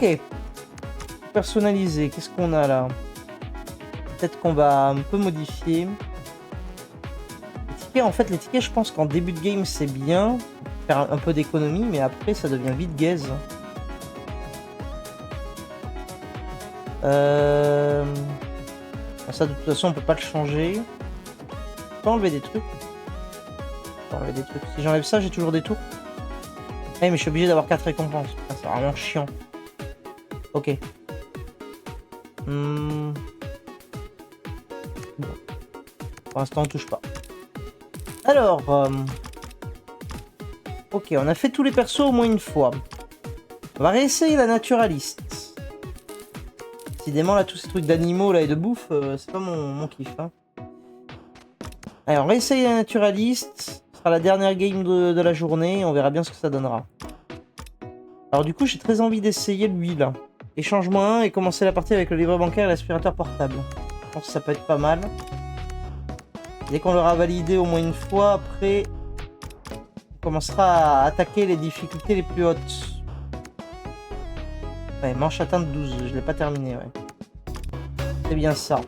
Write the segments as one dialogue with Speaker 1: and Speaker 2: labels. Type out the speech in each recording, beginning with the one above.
Speaker 1: Ok. Personnalisé, qu'est-ce qu'on a là? Peut-être qu'on va un peu modifier. Les tickets, en fait, les tickets, je pense qu'en début de game, c'est bien. Faire un peu d'économie, mais après, ça devient vite gaze. Ça, de toute façon, on peut pas le changer. On peut enlever des trucs. On peut enlever des trucs. Si j'enlève ça, j'ai toujours des tours. Eh, mais je suis obligé d'avoir 4 récompenses. C'est vraiment chiant. Ok. Bon. Pour l'instant, on touche pas. Alors... Ok, on a fait tous les persos au moins une fois. On va réessayer la naturaliste. Décidément, là, tous ces trucs d'animaux là et de bouffe, c'est pas mon kiff. Hein. Allez, on réessaye la naturaliste. Ce sera la dernière game de la journée. On verra bien ce que ça donnera. Alors du coup, j'ai très envie d'essayer lui, là. Échange -1 et commencer la partie avec le livret bancaire et l'aspirateur portable. Je pense que ça peut être pas mal. Dès qu'on l'aura validé au moins une fois, après... on commencera à attaquer les difficultés les plus hautes. Ouais, manche atteinte 12, je l'ai pas terminé, ouais. C'est bien ça.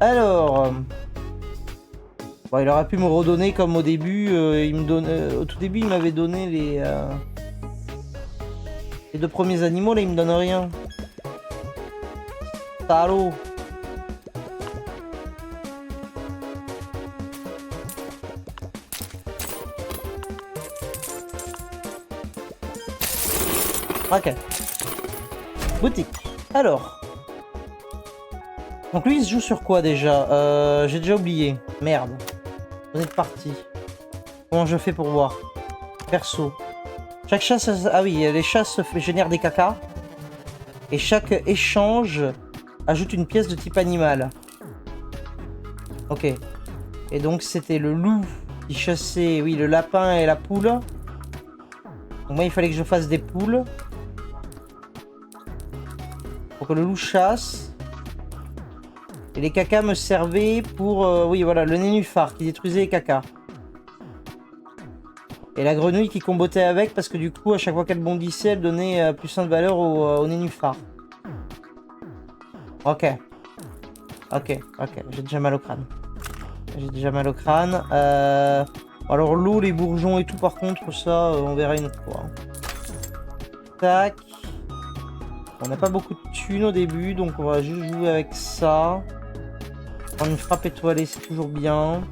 Speaker 1: Alors... bon, il aurait pu me redonner comme au début, il me donne, au tout début il m'avait donné les 2 premiers animaux, là il me donne rien. Salaud. Ok. Boutique. Alors. Donc lui il se joue sur quoi déjà? J'ai déjà oublié. Merde. On est parti. Comment je fais pour voir? Perso. Chaque chasse... ah oui, les chasses génèrent des cacas. Et chaque échange ajoute une pièce de type animal. Ok. Et donc c'était le loup qui chassait... oui, le lapin et la poule. Donc moi il fallait que je fasse des poules. Pour que le loup chasse. Et les cacas me servaient pour... oui, voilà, le nénuphar qui détruisait les cacas. Et la grenouille qui combattait avec, parce que du coup, à chaque fois qu'elle bondissait, elle donnait plus 1 de valeur au nénuphar. Ok. Ok, ok, j'ai déjà mal au crâne. J'ai déjà mal au crâne. Alors l'eau, les bourgeons et tout, par contre, ça, on verra une autre fois. Tac. On n'a pas beaucoup de thunes au début, donc on va juste jouer avec ça. Prendre une frappe étoilée, c'est toujours bien.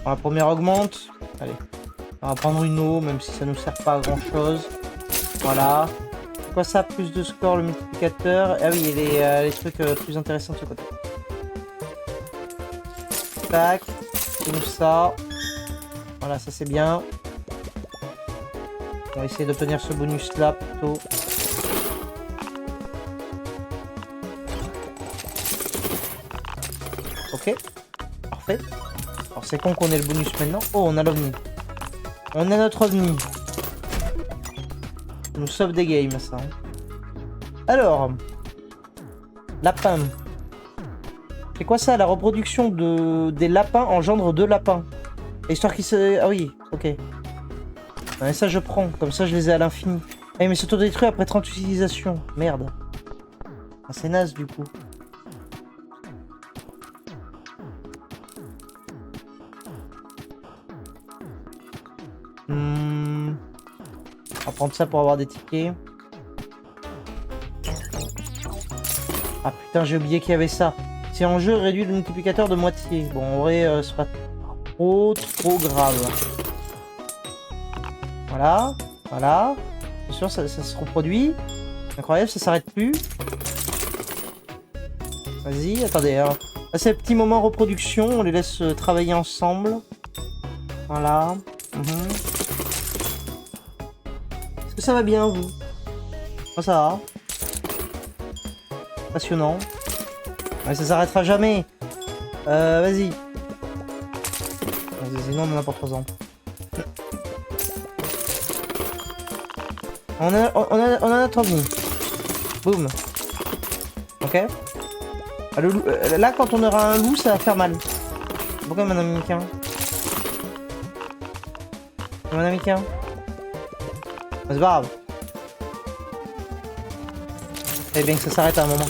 Speaker 1: La première augmente. Allez. On va prendre une eau, même si ça nous sert pas à grand chose. Voilà. C'est quoi ça? Plus de score, le multiplicateur. Ah oui, et les trucs plus intéressants de ce côté. Tac. Comme ça. Voilà, ça c'est bien. On va essayer d'obtenir ce bonus là plutôt. Ok. Parfait. Alors c'est con qu'on ait le bonus maintenant. Oh, on a l'ovni. On a notre ovni. Ça nous sauve des games, ça. Alors. Lapin. C'est quoi ça? La reproduction des lapins engendre 2 lapins. Histoire qu'ils se... ah oui, ok. Ouais, ça je prends. Comme ça je les ai à l'infini. Eh mais s'autodétruit après 30 utilisations. Merde. Ah, c'est naze du coup. On va prendre ça pour avoir des tickets. Ah putain, j'ai oublié qu'il y avait ça. Si en jeu réduit le multiplicateur de moitié. Bon, en vrai, c'est pas trop grave. Voilà, voilà. Bien sûr, ça se reproduit. Incroyable, ça s'arrête plus. Vas-y, attendez. Hein. Là, c'est le petit moment reproduction. On les laisse travailler ensemble. Voilà. Est-ce que ça va bien, vous? Moi, ça va. Passionnant. Ouais, ça s'arrêtera jamais. Vas-y. Sinon, on en a pour 3 ans. On en a 30 minutes. Boum. Ok. Ah, le loup, là, quand on aura un loup, ça va faire mal. Pourquoi il m'en a mis qu'un? Il m'en a mis qu'un. C'est pas grave. Eh bien que ça s'arrête à un moment.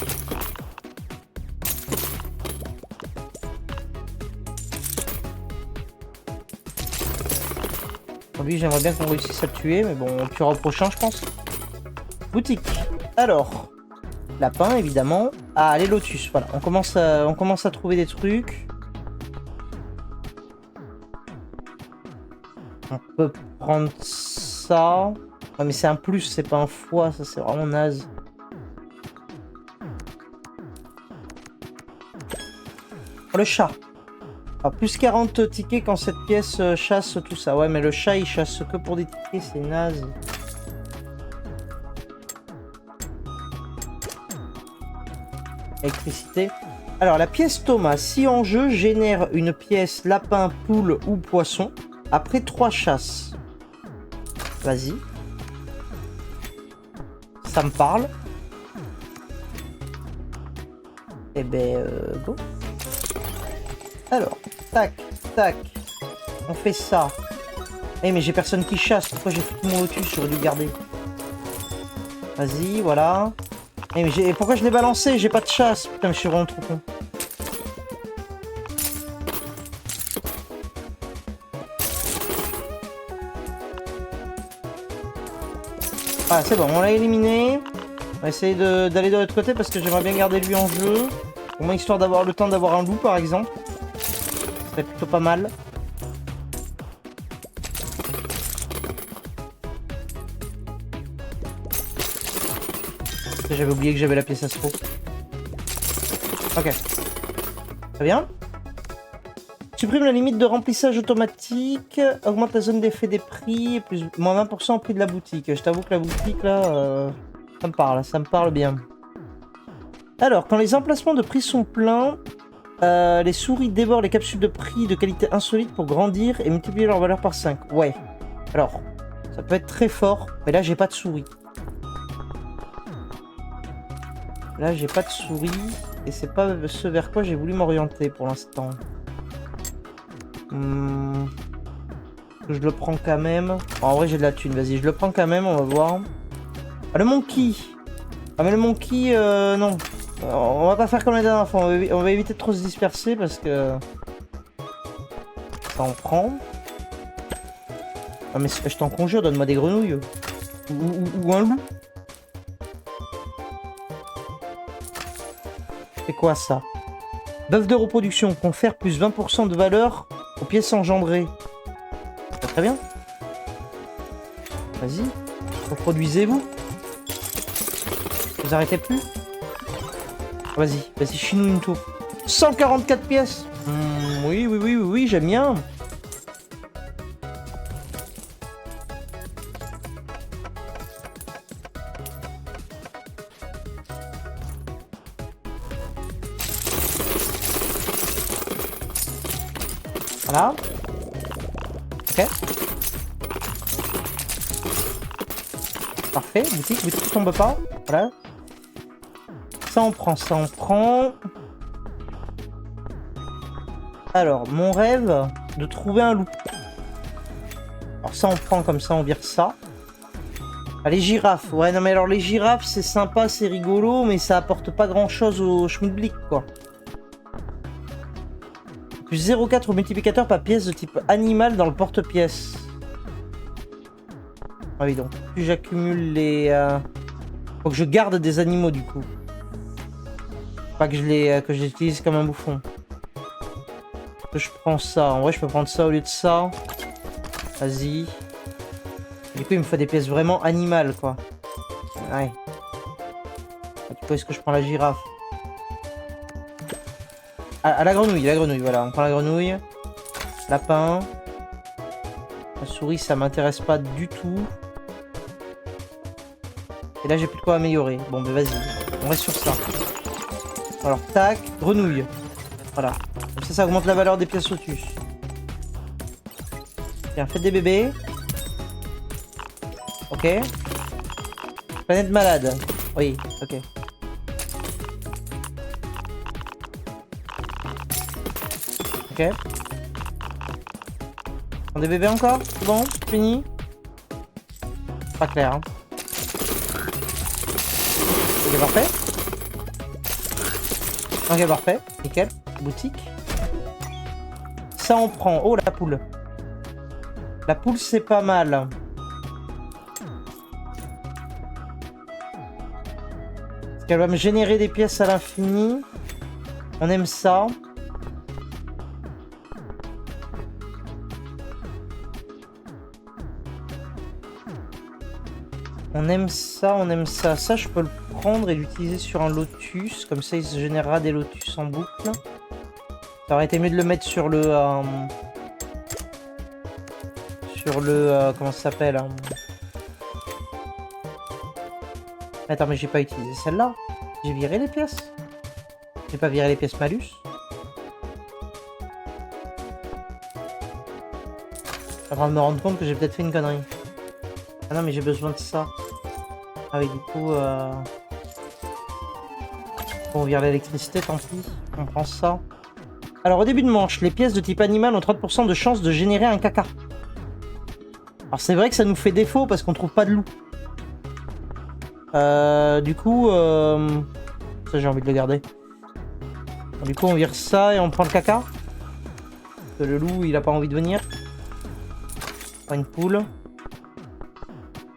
Speaker 1: Lui, j'aimerais bien qu'on réussisse à le tuer, mais bon, on tuera au prochain, je pense. Boutique. Alors, lapin, évidemment. Ah, les lotus, voilà. On commence à trouver des trucs. On peut prendre ça. Ouais, mais c'est un plus, c'est pas un foie, ça c'est vraiment naze. Oh, le chat. Alors, plus 40 tickets quand cette pièce chasse tout ça. Ouais, mais le chat, il chasse que pour des tickets, c'est naze. Électricité. Alors, la pièce Thomas, si en jeu, génère une pièce lapin, poule ou poisson, après 3 chasses. Vas-y. Ça me parle. Eh ben, go. Alors, tac, tac. On fait ça. Eh, mais j'ai personne qui chasse. Pourquoi j'ai foutu mon lotus? J'aurais dû le garder. Vas-y, voilà. Eh, mais pourquoi je l'ai balancé? J'ai pas de chasse. Putain, je suis vraiment trop con. Ah, c'est bon, on l'a éliminé. On va essayer d'aller de l'autre côté parce que j'aimerais bien garder lui en jeu. Au moins histoire d'avoir le temps d'avoir un loup, par exemple. Ce serait plutôt pas mal. J'avais oublié que j'avais la pièce astro. Ok. Très bien. Supprime la limite de remplissage automatique. Augmente la zone d'effet des prix. Plus moins 20% au prix de la boutique. Je t'avoue que la boutique, là, ça me parle bien. Alors, quand les emplacements de prix sont pleins, les souris dévorent les capsules de prix de qualité insolite pour grandir et multiplier leur valeur par 5. Ouais. Alors, ça peut être très fort, mais là, j'ai pas de souris. Là, j'ai pas de souris, et c'est pas ce vers quoi j'ai voulu m'orienter pour l'instant. Je le prends quand même. En vrai, j'ai de la thune, vas-y, je le prends quand même, on va voir. Ah, le monkey. Ah, mais le monkey, non. On va pas faire comme la dernière fois, on va éviter de trop se disperser parce que... Ça en prend. Ah, mais je t'en conjure, donne-moi des grenouilles. Ou un loup. C'est quoi ça? Bœuf de reproduction, confère plus 20% de valeur aux pièces engendrées. Très bien. Vas-y. Reproduisez-vous. Vous arrêtez plus? Vas-y, vas-y, chine-nous une tour. 144 pièces. Oui, j'aime bien. Voilà. Ok. Parfait, boutique tombe pas. Voilà. Ça on prend, ça on prend. Alors, mon rêve de trouver un loup. Alors ça on prend comme ça, on vire ça. Ah, les girafes. Ouais, non mais alors les girafes c'est sympa, c'est rigolo, mais ça apporte pas grand chose au schmilblick quoi. Plus 0,4 au multiplicateur par pièce de type animal dans le porte-pièce. Ah oui, donc plus j'accumule les... Faut que je garde des animaux du coup. Pas que je les utilise comme un bouffon. Je prends ça. En vrai, je peux prendre ça au lieu de ça. Vas-y. Du coup, il me faut des pièces vraiment animales, quoi. Ouais. Du coup, est-ce que je prends la girafe? Ah, la grenouille, voilà. On prend la grenouille. Lapin. La souris, ça m'intéresse pas du tout. Et là, j'ai plus de quoi améliorer. Bon, ben vas-y. On reste sur ça. Alors, tac. Grenouille. Voilà. Comme ça augmente la valeur des pièces lotus. Tiens, faites des bébés. Ok. Planète malade. Oui. Ok. Ok. On des bébés encore? C'est bon? Fini? Pas clair, hein. Ok, parfait. Ok, parfait. Nickel. Boutique. Ça, on prend. Oh, la poule. La poule, c'est pas mal. Parce qu'elle va me générer des pièces à l'infini. On aime ça. On aime ça, on aime ça. Ça, je peux le prendre et l'utiliser sur un lotus. Comme ça, il se générera des lotus en boucle. Ça aurait été mieux de le mettre sur le... comment ça s'appelle Attends, mais j'ai pas utilisé celle-là. J'ai viré les pièces. J'ai pas viré les pièces malus. Je suis en train de me rendre compte que j'ai peut-être fait une connerie. Ah non, mais j'ai besoin de ça. Ah oui, du coup... On vire l'électricité, tant pis. On prend ça. Alors, au début de manche, les pièces de type animal ont 30% de chance de générer un caca. Alors, c'est vrai que ça nous fait défaut parce qu'on trouve pas de loup. Du coup... Ça, j'ai envie de le garder. Du coup, on vire ça et on prend le caca. Parce que le loup, il a pas envie de venir. On prend une poule.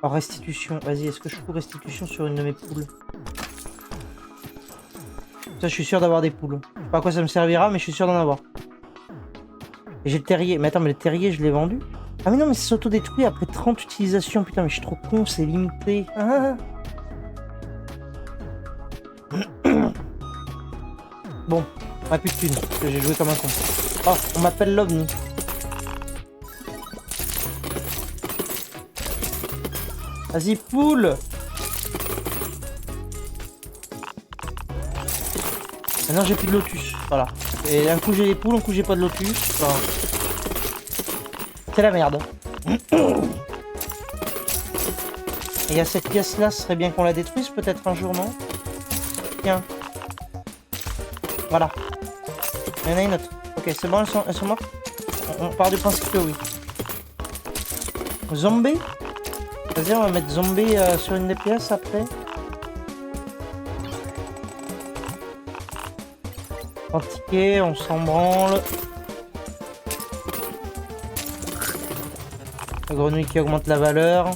Speaker 1: Alors, restitution. Vas-y, est-ce que je trouve restitution sur une de mes poules? Ça, je suis sûr d'avoir des poules. Je sais pas à quoi ça me servira, mais je suis sûr d'en avoir. Et j'ai le terrier. Mais attends, mais le terrier, je l'ai vendu? Ah mais non, mais c'est s'auto-détruit après 30 utilisations. Putain, mais je suis trop con, c'est limité. Ah. Bon, on a plus de thunes, parce que j'ai joué comme un con. Oh, on m'appelle l'OVNI. Vas-y, poule. Maintenant, j'ai plus de lotus. Voilà. Et un coup, j'ai les poules, un coup, j'ai pas de lotus. Enfin... C'est la merde. Et il y a cette pièce-là, ce serait bien qu'on la détruise peut-être un jour, non? Tiens. Voilà. Il y en a une autre. Ok, c'est bon, elles sont mortes. On part du principe que oui. Zombie. Vas-y, on va mettre zombie sur une des pièces après. En ticket, on s'en branle. La grenouille qui augmente la valeur.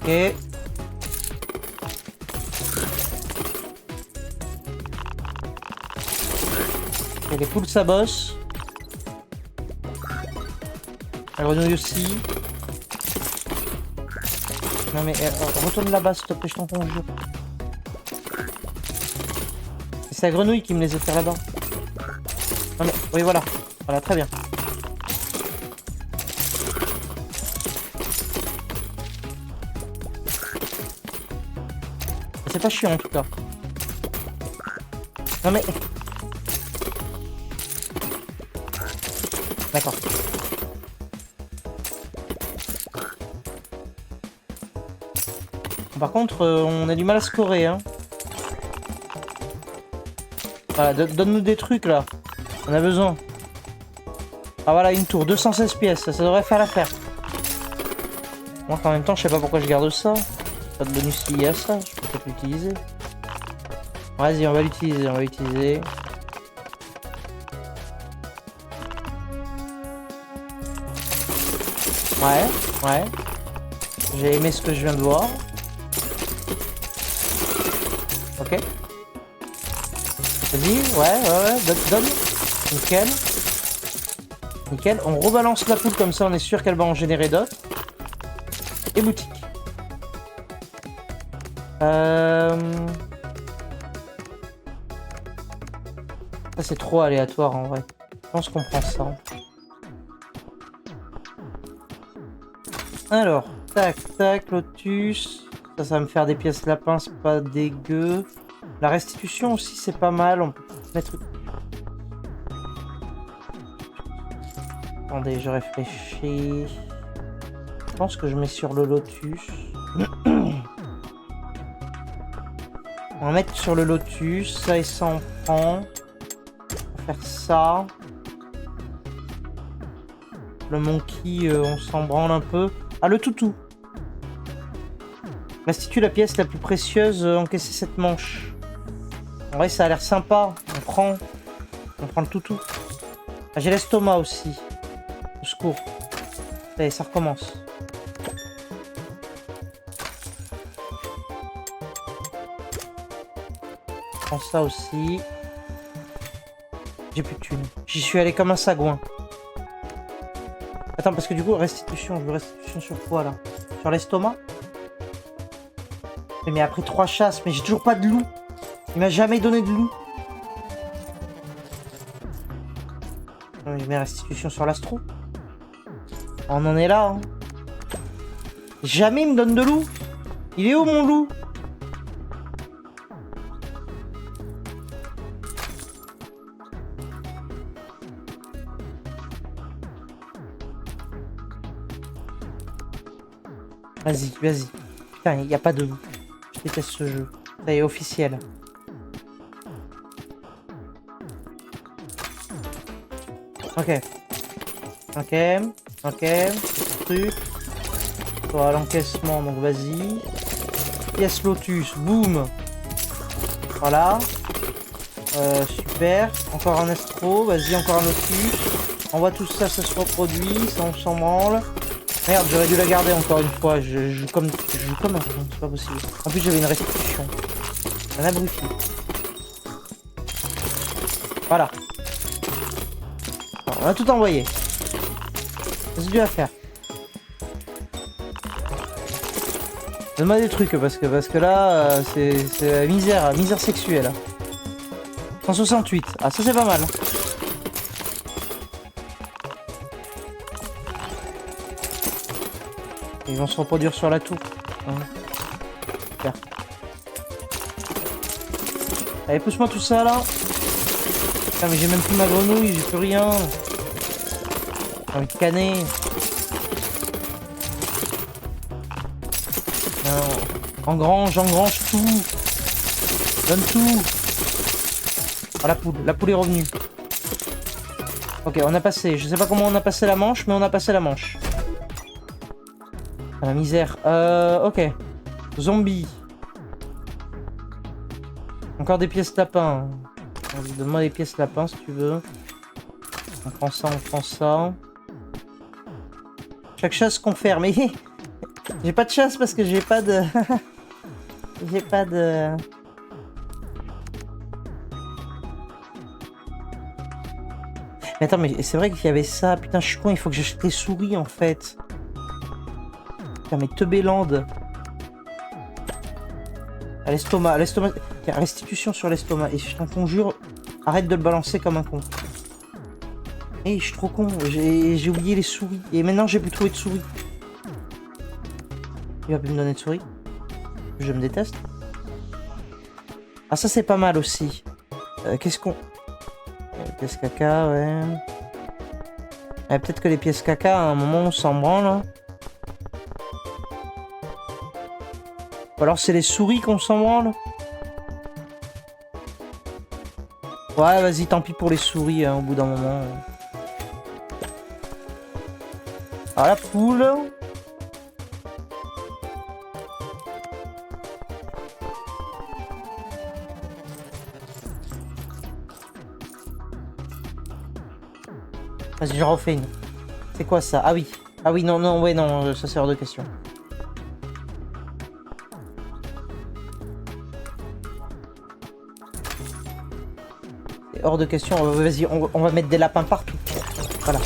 Speaker 1: Ok. Et les poules ça bosse. La grenouille aussi. Non mais retourne là-bas s'il te plaît, je t'en conjure. C'est la grenouille qui me les a fait là-bas. Non mais, oui voilà. Voilà, très bien. C'est pas chiant en tout cas. Non mais... D'accord. Par contre, on a du mal à scorer, hein. Voilà, donne-nous des trucs, là. On a besoin. Ah voilà, une tour, 216 pièces, ça devrait faire l'affaire. Moi, en même temps, je sais pas pourquoi je garde ça. Pas de bonus lié à ça, je peux peut-être l'utiliser. Vas-y, on va l'utiliser, on va l'utiliser. Ouais, ouais. J'ai aimé ce que je viens de voir. Ok. Vas-y, ouais, donne. Nickel. Nickel. On rebalance la poule comme ça, on est sûr qu'elle va en générer d'autres. Et boutique. Ça, c'est trop aléatoire en vrai. Je pense qu'on prend ça. Alors, tac, tac, lotus. Ça va me faire des pièces lapin, c'est pas dégueu. La restitution aussi, c'est pas mal. On peut mettre... Attendez, je réfléchis. Je pense que je mets sur le lotus. On va mettre sur le lotus. Ça et ça, on prend. On va faire ça. Le monkey, on s'en branle un peu. Ah, le toutou. Restitue la pièce la plus précieuse encaissée cette manche. En vrai, ça a l'air sympa. On prend le toutou. Ah, j'ai l'estomac aussi. Au secours. Allez, ça recommence. Je prends ça aussi. J'ai plus de thunes. J'y suis allé comme un sagouin. Attends, parce que du coup, restitution. Je veux restitution sur quoi, là? Sur l'estomac? Mais après 3 chasses, mais j'ai toujours pas de loup. Il m'a jamais donné de loup. Je mets restitution sur l'astro. On en est là, hein. Jamais il me donne de loup. Il est où mon loup? Vas-y, vas-y. Putain, il n'y a pas de loup. Je déteste ce jeu. Ça y est, officiel. Ok. Ok. Ok. Truc. Voilà, l'encaissement, donc vas-y. Pièce lotus, boum. Voilà. Super. Encore un astro, vas-y, encore un lotus. On voit tout ça, ça se reproduit, ça on s'en branle. Merde, j'aurais dû la garder encore une fois. Je joue comme un con, c'est pas possible. En plus, j'avais une restitution. Un abruti. Voilà. Alors, on a tout envoyé. Qu'est-ce que tu vas faire? Donne-moi des trucs parce que là, c'est la misère sexuelle. 168. Ah, ça c'est pas mal. Ils vont se reproduire sur la tour. Super. Allez, pousse-moi tout ça là. Putain, mais j'ai même plus ma grenouille, j'ai plus rien. J'ai envie de canner. Non. Engrange tout. Donne tout. Oh, la poule est revenue. Ok, on a passé. Je sais pas comment on a passé la manche, mais on a passé la manche. Ah, la misère. Ok. Zombie. Encore des pièces lapin. Donne-moi des pièces lapin si tu veux. On prend ça, on prend ça. Chaque chasse confère. Mais j'ai pas de chasse parce que j'ai pas de... j'ai pas de... Mais attends, mais c'est vrai qu'il y avait ça. Putain, je suis con, il faut que j'achète les souris en fait. Putain, mais teubélande. À l'estomac, Tiens, restitution sur l'estomac. Et je t'en conjure, arrête de le balancer comme un con. Eh, je suis trop con, j'ai oublié les souris. Et maintenant, j'ai plus trouvé de souris. Il va plus me donner de souris. Je me déteste. Ah, ça, c'est pas mal aussi. Qu'est-ce qu'on... pièces caca, ouais. Peut-être que les pièces caca, à un moment, on s'en branle. Hein. Ou alors, c'est les souris qu'on s'en branle. Ouais, vas-y, tant pis pour les souris, hein, au bout d'un moment. Ah, la poule. Vas-y, j'en refais une. C'est quoi ça? Ah oui. Ah oui, non, non, ouais, non, ça c'est hors de question. C'est hors de question. Vas-y, on va mettre des lapins partout. Voilà.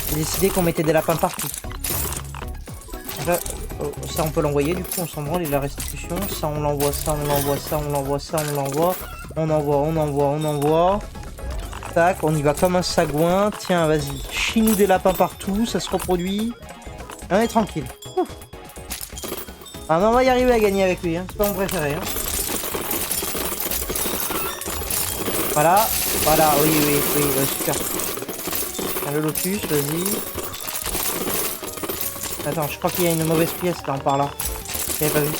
Speaker 1: J'ai décidé qu'on mettait des lapins partout. Là, ça on peut l'envoyer, du coup on s'en branle, et la restitution. Ça on l'envoie, ça on l'envoie, ça on l'envoie, ça on l'envoie. On envoie. Tac, on y va comme un sagouin. Tiens, vas-y, chie-nous des lapins partout, ça se reproduit. On est tranquille. Ouf. Ah, mais on va y arriver à gagner avec lui, hein. C'est pas mon préféré. Hein. Voilà, oui, super. Le lotus, vas-y. Attends, je crois qu'il y a une mauvaise pièce là, par là. J'avais pas vu.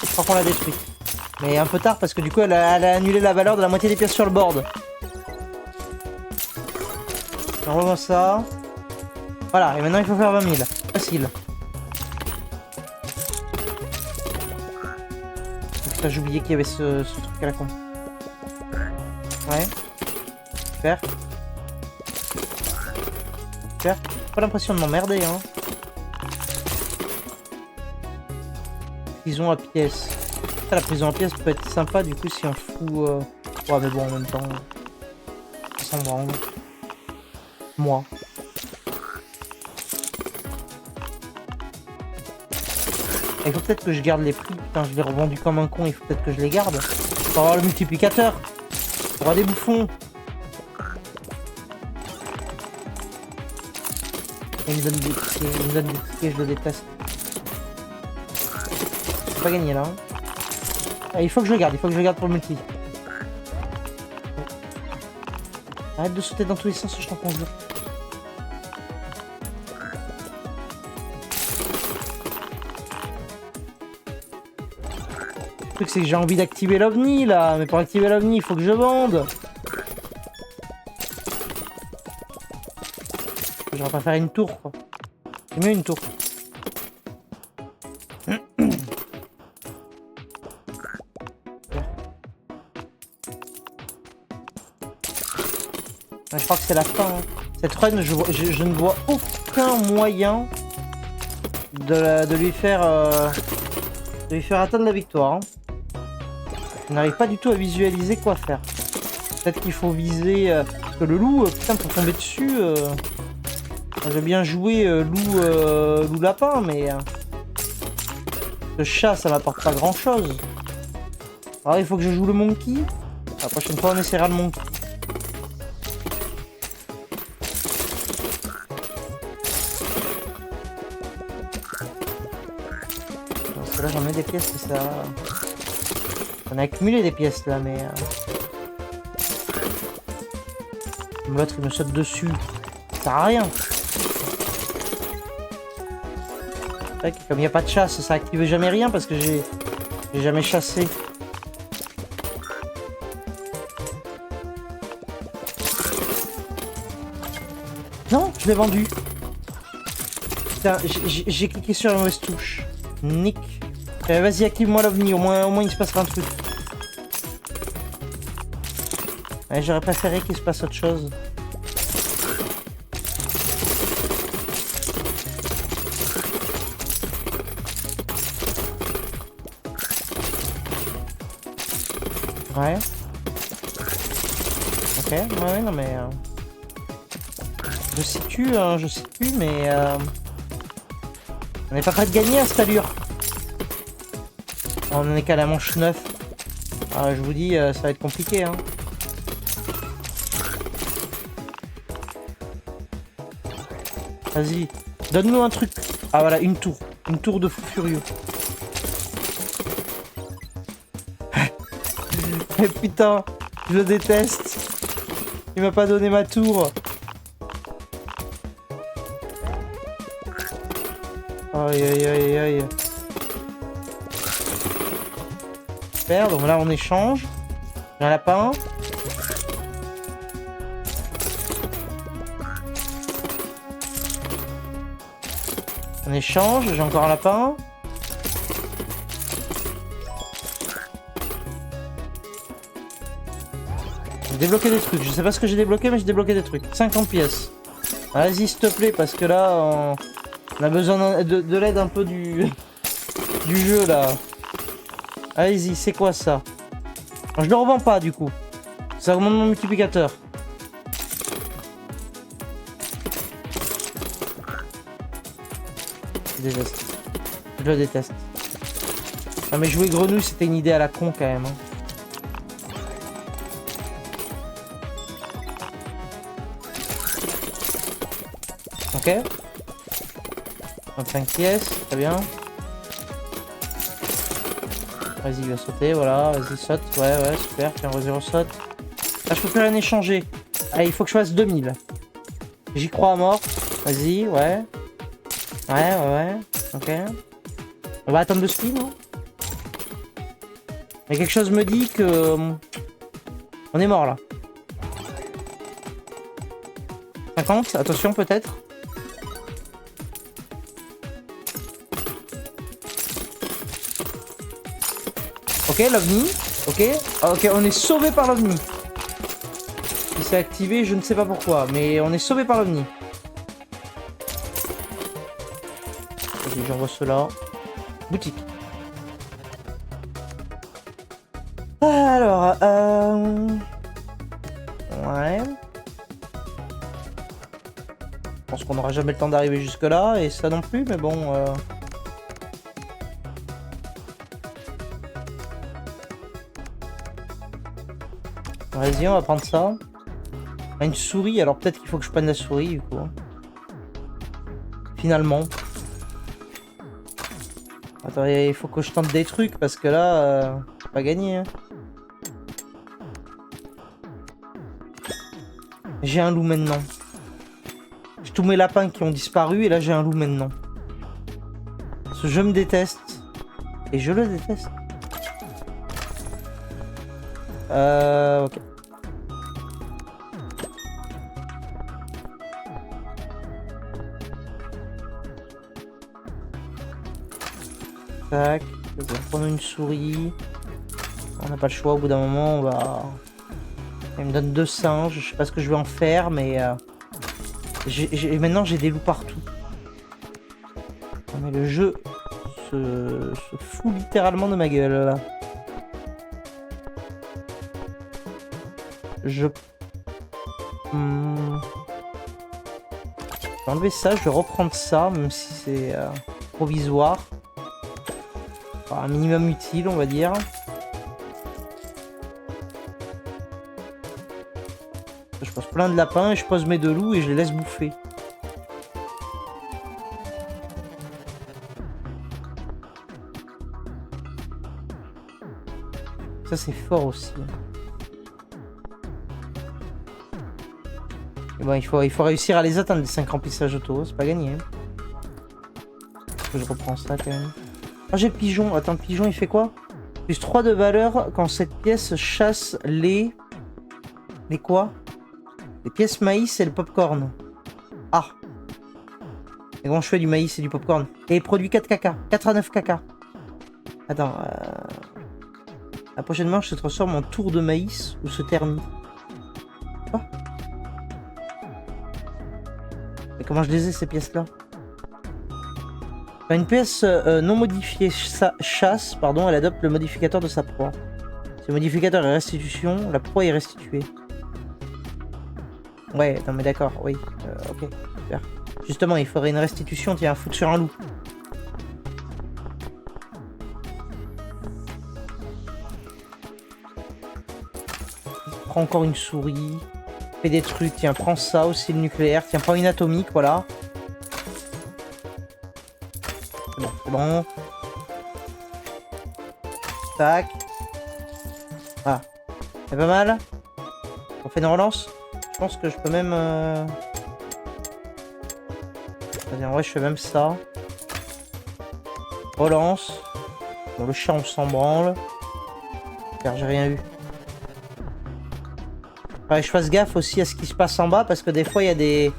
Speaker 1: Je crois qu'on l'a détruit. Mais un peu tard parce que du coup elle a annulé la valeur de la moitié des pièces sur le board. On revoit ça. Voilà, et maintenant il faut faire 20 000. Facile. Putain, j'ai oublié qu'il y avait ce truc à la con. Ouais. Super. Super. Pas l'impression de m'emmerder, hein. Prison à pièces. La prison à pièces peut être sympa du coup si on fout... Ouais mais bon en même temps... Ça s'en branle. Moi. Il faut peut-être que je garde les prix. Putain, je l'ai revendu comme un con, il faut peut-être que je les garde. Pour avoir le multiplicateur. Pour avoir des bouffons. Il me donne des tickets, il me donne des tickets, je le déteste. C'est pas gagné là. Hein. Ah, il faut que je le garde, pour le multi. Arrête de sauter dans tous les sens, je t'en conjure. Le truc c'est que j'ai envie d'activer l'OVNI là, mais pour activer l'OVNI il faut que je vende. Je vais pas faire une tour quoi. C'est mieux une tour. Je crois que c'est la fin. Hein. Cette run, je ne vois aucun moyen de lui faire atteindre la victoire. Hein. Je n'arrive pas du tout à visualiser quoi faire. Peut-être qu'il faut viser... parce que le loup, putain, pour tomber dessus... j'ai bien joué loup lapin, mais... le chat, ça m'apporte pas grand-chose. Alors il faut que je joue le monkey. La prochaine fois, on essaiera le monkey. Là j'en ai des pièces que ça... On a accumulé des pièces là mais... L'autre il me saute dessus. Ça sert à rien. Comme il n'y a pas de chasse, ça active jamais rien parce que j'ai jamais chassé. Non, je l'ai vendu. Putain, j'ai cliqué sur la mauvaise touche. Nick. Vas-y, active-moi l'OVNI, au moins il se passera un truc. Ouais, j'aurais préféré qu'il se passe autre chose. Ouais. Ok, ouais, non mais... Je situe, mais... On n'est pas prêt de gagner à cette allure. On en est qu'à la manche 9. Ah, je vous dis, ça va être compliqué. Hein. Vas-y, donne-nous un truc. Ah voilà, une tour. Une tour de fou furieux. Mais putain, je le déteste. Il m'a pas donné ma tour. Aïe aïe aïe aïe. Super, donc là on échange. J'ai un lapin. On échange, j'ai encore un lapin. J'ai débloqué des trucs, je sais pas ce que j'ai débloqué mais j'ai débloqué des trucs. 50 pièces. Vas-y s'il te plaît parce que là on a besoin de l'aide un peu du jeu là. Allez-y, c'est quoi ça? Je le revends pas du coup. Ça augmente mon multiplicateur. Je déteste. Je le déteste. Ah mais jouer grenouille c'était une idée à la con quand même. Hein. Ok. 25 pièces, très bien. Vas-y, il va sauter, voilà, vas-y, saute. Ouais, super, tiens, re-0 saute. Là, je peux plus rien échanger. Allez, il faut que je fasse 2000. J'y crois à mort. Vas-y, ouais. Ouais, ok. On va attendre le spin, non? Mais quelque chose me dit que... on est mort là. 50, attention peut-être. Ok, l'OVNI. Ok. Ok, on est sauvé par l'OVNI. Il s'est activé, je ne sais pas pourquoi, mais on est sauvé par l'OVNI. Ok, j'envoie cela. Boutique. Alors, ouais. Je pense qu'on n'aura jamais le temps d'arriver jusque là, et ça non plus, mais bon... Vas-y, on va prendre ça. On a une souris, alors peut-être qu'il faut que je prenne la souris, du coup. Finalement. Attends, il faut que je tente des trucs, parce que là, c'est pas gagné. Hein. J'ai un loup maintenant. J'ai tous mes lapins qui ont disparu, et là j'ai un loup maintenant. Ce jeu me déteste. Et je le déteste. Ok. Tac, on va prendre une souris. On n'a pas le choix, au bout d'un moment on va... Il me donne 2 singes, je sais pas ce que je vais en faire, mais... Maintenant j'ai des loups partout. Mais le jeu se fout littéralement de ma gueule là. Je vais enlever ça, je vais reprendre ça, même si c'est provisoire. Enfin, un minimum utile, on va dire. Je pose plein de lapins et je pose mes 2 loups et je les laisse bouffer. Ça c'est fort aussi. Et bon, il faut réussir à les atteindre les 5 remplissages auto, c'est pas gagné. Je reprends ça quand même. Ah, j'ai le pigeon. Attends, le pigeon il fait quoi? Plus 3 de valeur quand cette pièce chasse les... Les quoi? Les pièces maïs et le popcorn. Ah. Et comment je fais du maïs et du popcorn? Et produit 4 caca. 4 à 9 caca. Attends. La prochaine manche se transforme en tour de maïs ou se ternit. Quoi? Mais comment je les ai ces pièces-là? Quand une pièce non modifiée chasse, pardon, elle adopte le modificateur de sa proie. Si le modificateur est restitution, la proie est restituée. Ouais, non mais d'accord, oui. Ok, super. Justement, il faudrait une restitution, tiens, foutre sur un loup. Prends encore une souris. Fais des trucs, tiens, prends ça aussi, le nucléaire. Tiens, prends une atomique, voilà. C'est bon, c'est bon. Tac. Ah. C'est pas mal. On fait une relance. Je pense que je peux même... Vas-y, en vrai, je fais même ça. Relance. Bon, le chat, on s'en branle. Car j'ai rien eu. Faudrait que je fasse gaffe aussi à ce qui se passe en bas, parce que des fois, il y a des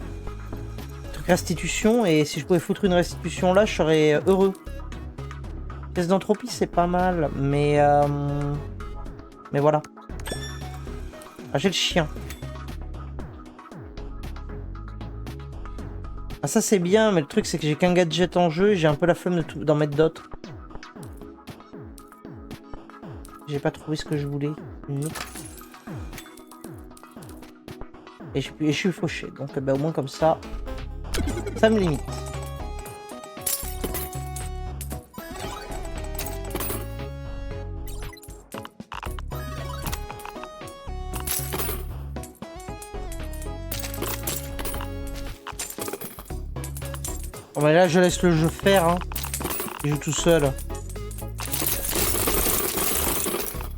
Speaker 1: trucs restitution, et si je pouvais foutre une restitution là, je serais heureux. Pièce d'entropie, c'est pas mal, mais voilà. Ah, j'ai le chien. Ah, ça c'est bien, mais le truc c'est que j'ai qu'un gadget en jeu et j'ai un peu la flemme d'en mettre d'autres. J'ai pas trouvé ce que je voulais. Et je suis fauché, donc bah, au moins comme ça, ça me limite. Bon bah là je laisse le jeu faire, hein. Il joue tout seul.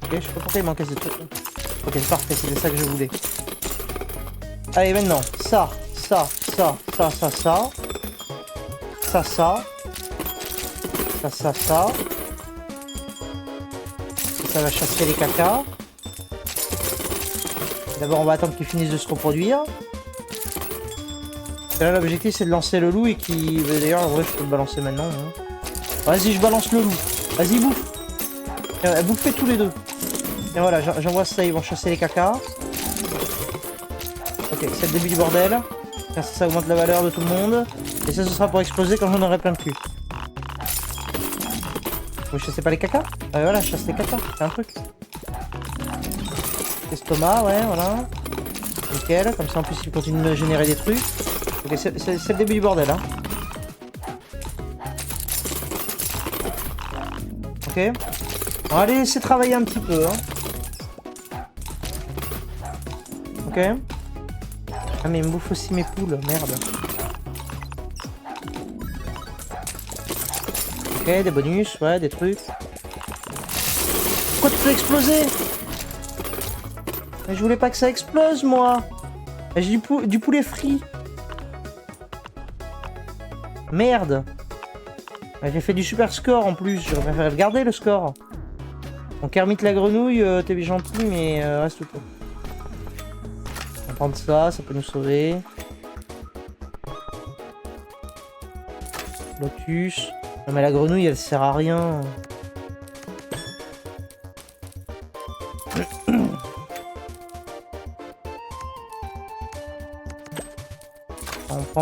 Speaker 1: Ok, je sais pas pourquoi il manquait ce truc. Ok, c'est parfait, c'était ça que je voulais. Allez, maintenant, ça. Ça. ça va chasser les cacas. D'abord, on va attendre qu'ils finissent de se reproduire. Et là, l'objectif, c'est de lancer le loup et qui... D'ailleurs, en vrai, je peux le balancer maintenant. Hein. Vas-y, je balance le loup. Vas-y, bouffe. Bouffez tous les deux. Et voilà, j'envoie ça, ils vont chasser les cacas. Ok, c'est le début du bordel. Ça augmente la valeur de tout le monde. Et ça, ce sera pour exploser quand j'en aurai plein le cul. Vous chassez pas les cacas? Ah voilà, je chasse les cacas, c'est un truc. Estomac, ouais, voilà. Nickel, comme ça en plus il continue de générer des trucs. Ok, c'est le début du bordel, hein. Ok. On va les laisser travailler un petit peu, hein. Ok. Ah mais il me bouffe aussi mes poules, merde. Ok, des bonus, ouais, des trucs. Pourquoi tu peux exploser? Mais je voulais pas que ça explose, moi. J'ai du poulet frit. Merde. J'ai fait du super score en plus. J'aurais préféré le garder, le score. Donc Kermit la grenouille, t'es gentil, mais reste tout. On va prendre ça, ça peut nous sauver. Lotus. Non mais la grenouille, elle sert à rien.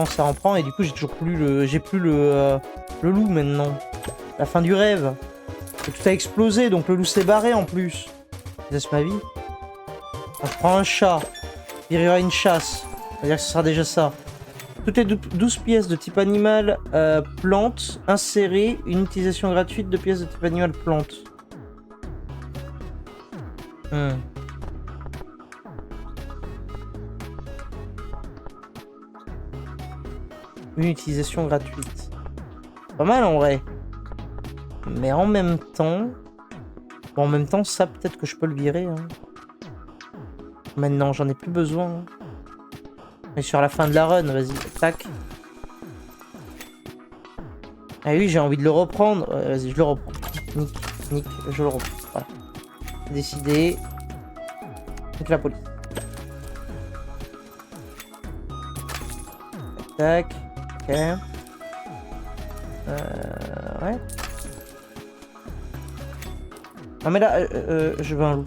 Speaker 1: Ça en prend et du coup j'ai toujours plus le... J'ai plus le loup maintenant. La fin du rêve. Et tout a explosé donc le loup s'est barré en plus. Laisse ma vie. On prend un chat. Il y aura une chasse. C'est-à-dire que ce sera déjà ça. Toutes les 12 pièces de type animal plante insérées. Une utilisation gratuite de pièces de type animal plante. Une utilisation gratuite. Pas mal en vrai. Mais en même temps... Bon, en même temps, ça peut-être que je peux le virer. Hein. Maintenant, j'en ai plus besoin. Hein. Mais sur la fin de la run, vas-y, tac. Ah oui, j'ai envie de le reprendre. Vas-y, je le reprends. Nick, je le reprends. Voilà. Décidé. Donc la police. Tac. Ok. Ouais. Non mais là, je veux un loup.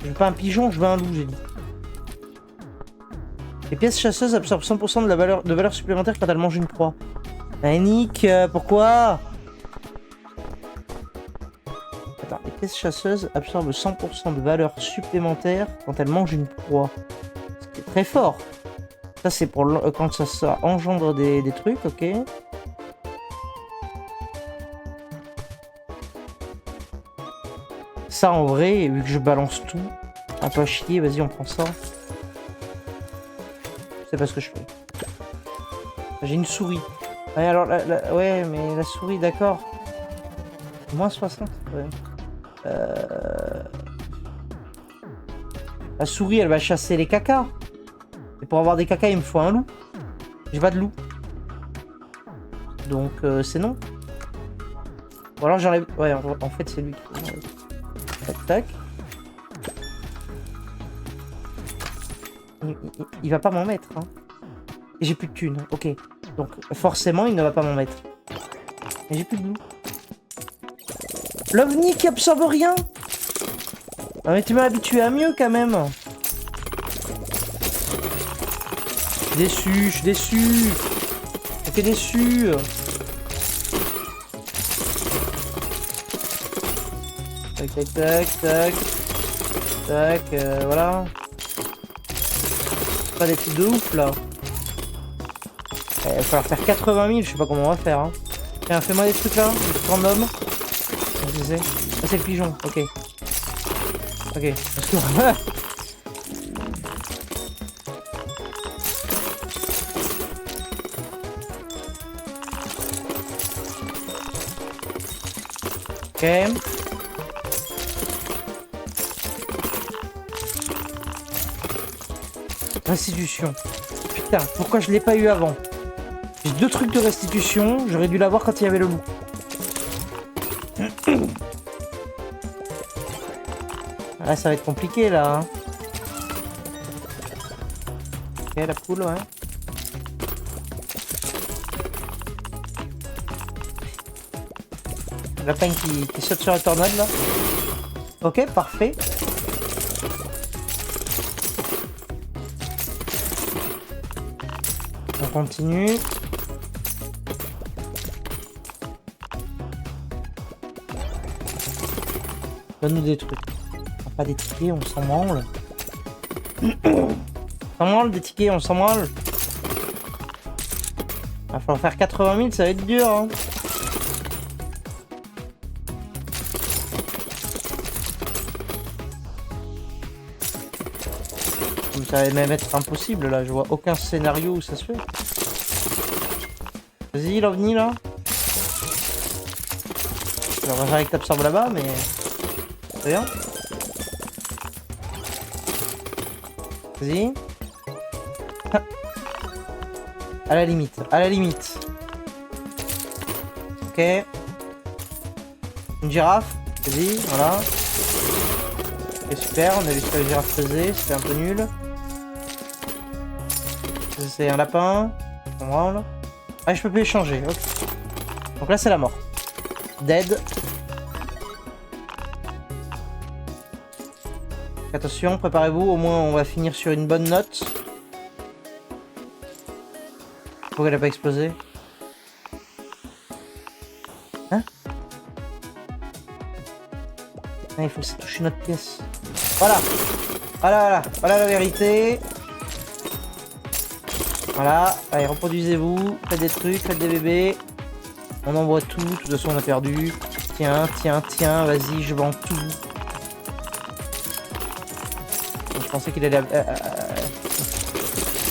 Speaker 1: Je veux pas un pigeon, je veux un loup, j'ai dit. Les pièces chasseuses absorbent 100% de valeur supplémentaire quand elles mangent une proie. Ah, Nick, pourquoi? Attends, les pièces chasseuses absorbent 100% de valeur supplémentaire quand elles mangent une proie. Ce qui est très fort. Ça, c'est pour quand ça engendre des trucs, ok. Ça, en vrai, vu que je balance tout, un peu à chier, vas-y, on prend ça. C'est pas ce que je fais. J'ai une souris. Ouais, alors, ouais, mais la souris, d'accord. Moins 60, ouais. La souris, elle va chasser les cacas. Et pour avoir des cacas, il me faut un loup. J'ai pas de loup. Donc, c'est non. Ou alors j'enlève... Ouais, en fait, c'est lui qui faut... Tac, tac. Il va pas m'en mettre. Hein. Et j'ai plus de thunes. Ok. Donc, forcément, il ne va pas m'en mettre. Mais j'ai plus de loup. L'OVNI qui absorbe rien. Ah, mais tu m'as habitué à mieux, quand même. Je suis déçu. J'étais déçu. Tac, tac, tac, tac. Tac, voilà. Pas des trucs de ouf, là. Il va falloir faire 80 000, je sais pas comment on va faire. Hein. Tiens, fais-moi des trucs, là. Des trucs random. Je sais. Ah, c'est le pigeon, ok. Ok, parce que... Ok. Restitution. Putain, pourquoi je l'ai pas eu avant? J'ai 2 trucs de restitution, j'aurais dû l'avoir quand il y avait le loup. Là, ça va être compliqué, là. Hein. Ok, la poule, ouais. Le lapin qui saute sur la tornade, là. Ok, parfait. On continue. Donne-nous des trucs. On pas des tickets, on s'en branle. On s'en branle des tickets, on s'en branle. Il va falloir faire 80 000, ça va être dur. Hein. Ça va même être impossible là, je vois aucun scénario où ça se fait. Vas-y l'ovni là. Alors on va faire que t'absorbes là-bas mais... Rien. Vas-y. Ah. À la limite, à la limite. Ok. Une girafe. Vas-y, voilà. Ok super, on a vu ce que la girafe faisait, c'était un peu nul. C'est un lapin. On branle. Ah, je peux plus échanger. Okay. Donc là, c'est la mort. Dead. Attention, préparez-vous. Au moins, on va finir sur une bonne note. Pourquoi elle a pas explosé? Hein? Ah, il faut que ça touche une autre pièce. Voilà. Voilà, voilà. Voilà la vérité. Voilà, allez, reproduisez-vous, faites des trucs, faites des bébés. On envoie tout, de toute façon on a perdu. Tiens, tiens, tiens, vas-y, je vends tout. Je pensais qu'il allait... Je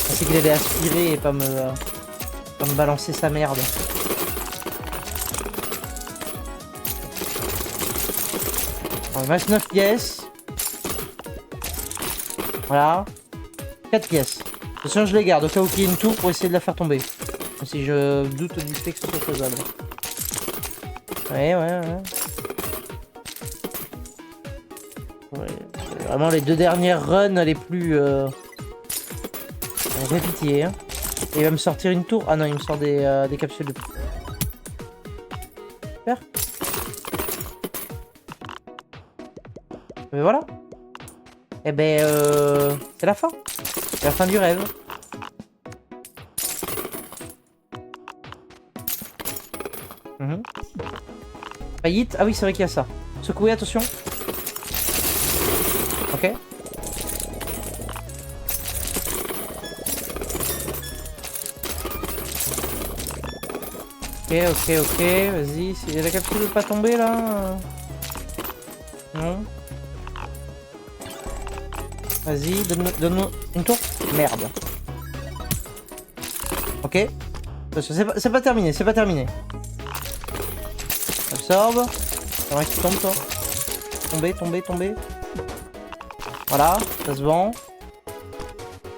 Speaker 1: pensais qu'il allait aspirer et pas me balancer sa merde. Alors, il me reste 9 pièces. Voilà. 4 pièces. De toute façon, je les garde au cas où il y ait une tour pour essayer de la faire tomber. Même si je doute du fait que ce soit faisable. Ouais. Vraiment les deux dernières runs les plus... J'ai pitié. Hein. Et il va me sortir une tour. Ah non, il me sort des capsules de... Super. Mais voilà. Et ben, c'est la fin. C'est la fin du rêve. Faillite. Ah oui, c'est vrai qu'il y a ça. Secouez, attention. Ok. Ok. Vas-y. Si la capsule ne veut pas tomber là. Non. Vas-y, donne-nous une tour. Merde. Ok. C'est pas terminé, c'est pas terminé. Absorbe. J'aimerais que tu tombes, toi. Tomber. Voilà, ça se vend.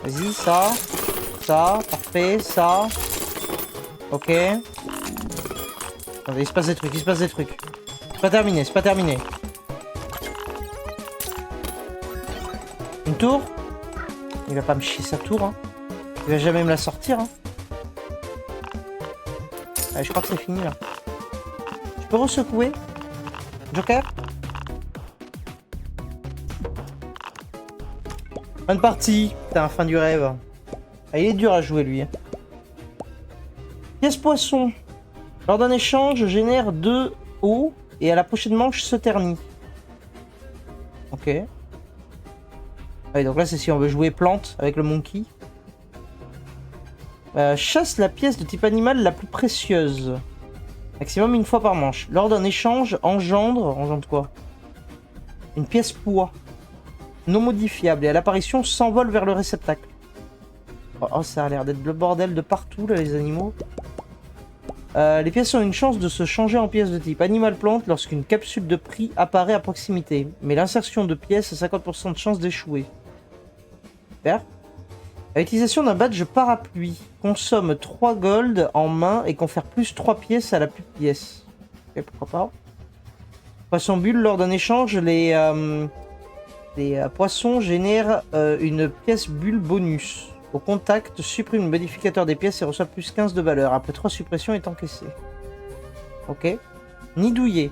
Speaker 1: Vas-y, ça. Parfait, ça. Ok. Attendez, il se passe des trucs. C'est pas terminé. Une tour. Il va pas me chier sa tour, hein. Il va jamais me la sortir, hein. Allez, je crois que c'est fini, là. Je peux re-secouer Joker. Fin de partie. Putain, fin du rêve. Ah, il est dur à jouer, lui. Pièce poisson. Lors d'un échange, génère 2 eau et à la prochaine manche se ternit. Ok. Ah, donc là, c'est si on veut jouer plante avec le monkey. Chasse la pièce de type animal la plus précieuse. Maximum une fois par manche. Lors d'un échange, engendre quoi? Une pièce poids. Non modifiable. Et à l'apparition, s'envole vers le réceptacle. Oh, ça a l'air d'être le bordel de partout, là, les animaux. Les pièces ont une chance de se changer en pièces de type animal-plante lorsqu'une capsule de prix apparaît à proximité. Mais l'insertion de pièces a 50% de chance d'échouer. Super. L'utilisation d'un badge parapluie consomme 3 gold en main et confère plus 3 pièces à la plus de pièces. Ok, pourquoi pas. Poisson bulle, lors d'un échange, les Les poissons génèrent une pièce bulle bonus. Au contact, supprime le modificateur des pièces et reçoit plus 15 de valeur. Après 3 suppressions est encaissée. Ok. Nid douillet.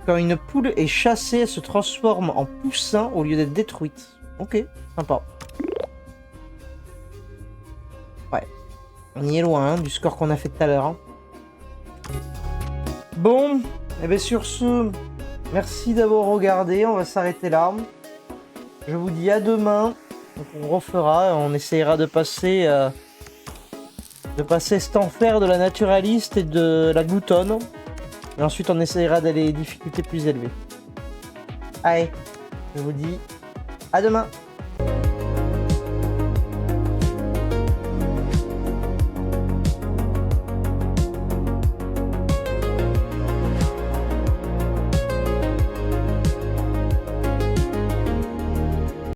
Speaker 1: Quand une poule est chassée, elle se transforme en poussin au lieu d'être détruite. Ok, sympa. Ouais. On y est loin hein, du score qu'on a fait tout à l'heure. Hein. Bon, et bien sur ce, merci d'avoir regardé. On va s'arrêter là. Je vous dis à demain. Donc on refera, on essayera de passer cet enfer de la naturaliste et de la gloutonne. Et ensuite on essayera d'aller difficultés plus élevées. Allez, je vous dis à demain.